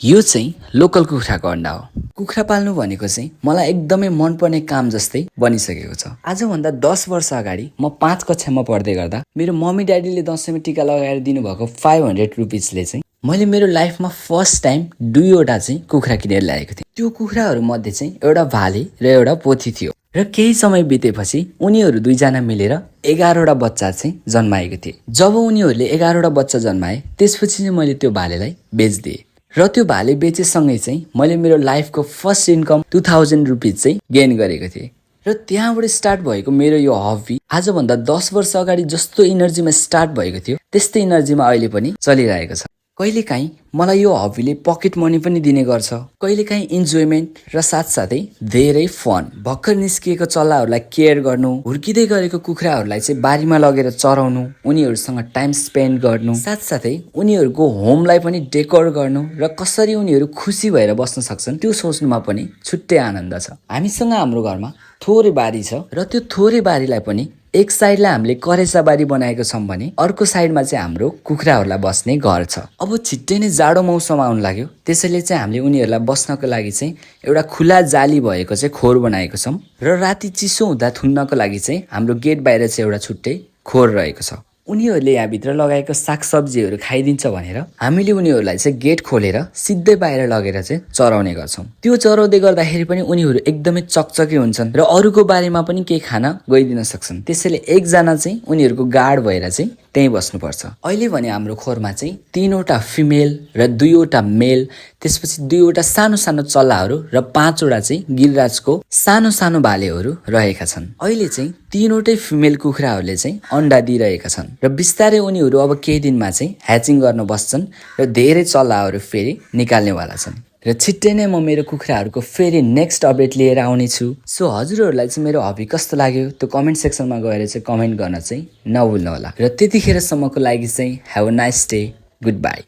यो चाहिँ लोकल कुखुराको अन्डा हो। कुखुरा पाल्नु भनेको चाहिँ मलाई एकदमै मनपर्ने काम जस्तै बनिसकेको छ। आजभन्दा 10 वर्ष अगाडि म 5 कक्षामा पढ्दै गर्दा मेरो मम्मी ड्याडीले दसैँमा टिका लगाएर दिनुभएको 500 रुपिसले चाहिँ मैले मेरो लाइफमा फर्स्ट टाइम 2वटा चाहिँ कुखुरा किनेर ल्याएको थिएँ। त्यो कुखुराहरू मध्ये चाहिँ एउटा भाले र एउटा पोथी थियो र केही समय बितेपछि उनीहरू दुईजना मिलेर 11वटा बच्चा चाहिँ जन्माएको थिए। जब उनीहरूले 11वटा बच्चा जन्माए त्यसपछि चाहिँ मैले त्यो भालेलाई बेचिदिएँ र त्यो भाले बेचेसँगै चाहिँ मैले मेरो लाइफको फर्स्ट इन्कम 2000 रुपिस चाहिँ गेन गरेको थिएँ। र त्यहाँबाट स्टार्ट भएको मेरो यो हबी आजभन्दा 10 वर्ष अगाडि जस्तो इनर्जीमा स्टार्ट भएको थियो त्यस्तै इनर्जीमा अहिले पनि चलिरहेको छ। कहिलेकाहीँ मलाई यो हबीले पकेट मनी पनि दिने गर्छ, कहिलेकाहीँ इन्जोयमेन्ट र साथसाथै धेरै फन। भर्खर निस्किएको चल्लाहरूलाई केयर गर्नु, हुर्किँदै गरेको कुखुराहरूलाई चाहिँ बारीमा लगेर चराउनु, उनीहरूसँग टाइम स्पेन्ड गर्नु, साथसाथै उनीहरूको होमलाई पनि डेकोर गर्नु र कसरी उनीहरू खुसी भएर बस्न सक्छन् त्यो सोच्नुमा पनि छुट्टै आनन्द छ। हामीसँग हाम्रो घरमा थोरै बारी छ र त्यो थोरै बारीलाई पनि एक साइडलाई हामीले करेसा बारी बनाएको छौँ भने अर्को साइडमा चाहिँ हाम्रो कुखुराहरूलाई बस्ने घर छ। अब छिट्टै नै जाडो मौसम आउन लाग्यो, त्यसैले चाहिँ हामीले उनीहरूलाई बस्नको लागि चाहिँ एउटा खुला जाली भएको चाहिँ खोर बनाएको छौँ र राति चिसो हुँदा थुन्नको लागि चाहिँ हाम्रो गेट बाहिर चाहिँ एउटा छुट्टै खोर रहेको छ। उनीहरूले यहाँभित्र लगाएको सागसब्जीहरू खाइदिन्छ भनेर हामीले उनीहरूलाई चाहिँ गेट खोलेर सिधै बाहिर लगेर चाहिँ चराउने गर्छौँ। त्यो चराउँदै गर्दाखेरि पनि उनीहरू एकदमै चकचके हुन्छन् र अरूको बारेमा पनि केही खान गइदिन सक्छन्। त्यसैले एकजना चाहिँ उनीहरूको गार्ड भएर चाहिँ त्यहीँ बस्नुपर्छ। अहिले भने हाम्रो खोरमा चाहिँ 3वटा फिमेल र 2वटा मेल, त्यसपछि 2वटा सानो सानो चल्लाहरू र 5वटा चाहिँ गिरिराजको सानो सानो भालेहरू रहेका छन्। अहिले चाहिँ 3वटै फिमेल कुखुराहरूले चाहिँ अन्डा दिइरहेका छन् र बिस्तारै उनीहरू अब केही दिनमा चाहिँ ह्याचिङ गर्न बस्छन् र धेरै चल्लाहरू फेरि निकाल्नेवाला छन्। र छिट्टै नै म मेरो कुखुराहरूको फेरि नेक्स्ट अपडेट लिएर आउने छु। सो हजुरहरूलाई चाहिँ मेरो हबी कस्तो लाग्यो त्यो कमेन्ट सेक्सनमा गएर चाहिँ कमेन्ट गर्न चाहिँ नभुल्नु होला। र त्यतिखेरसम्मको लागि चाहिँ have a nice day, good by.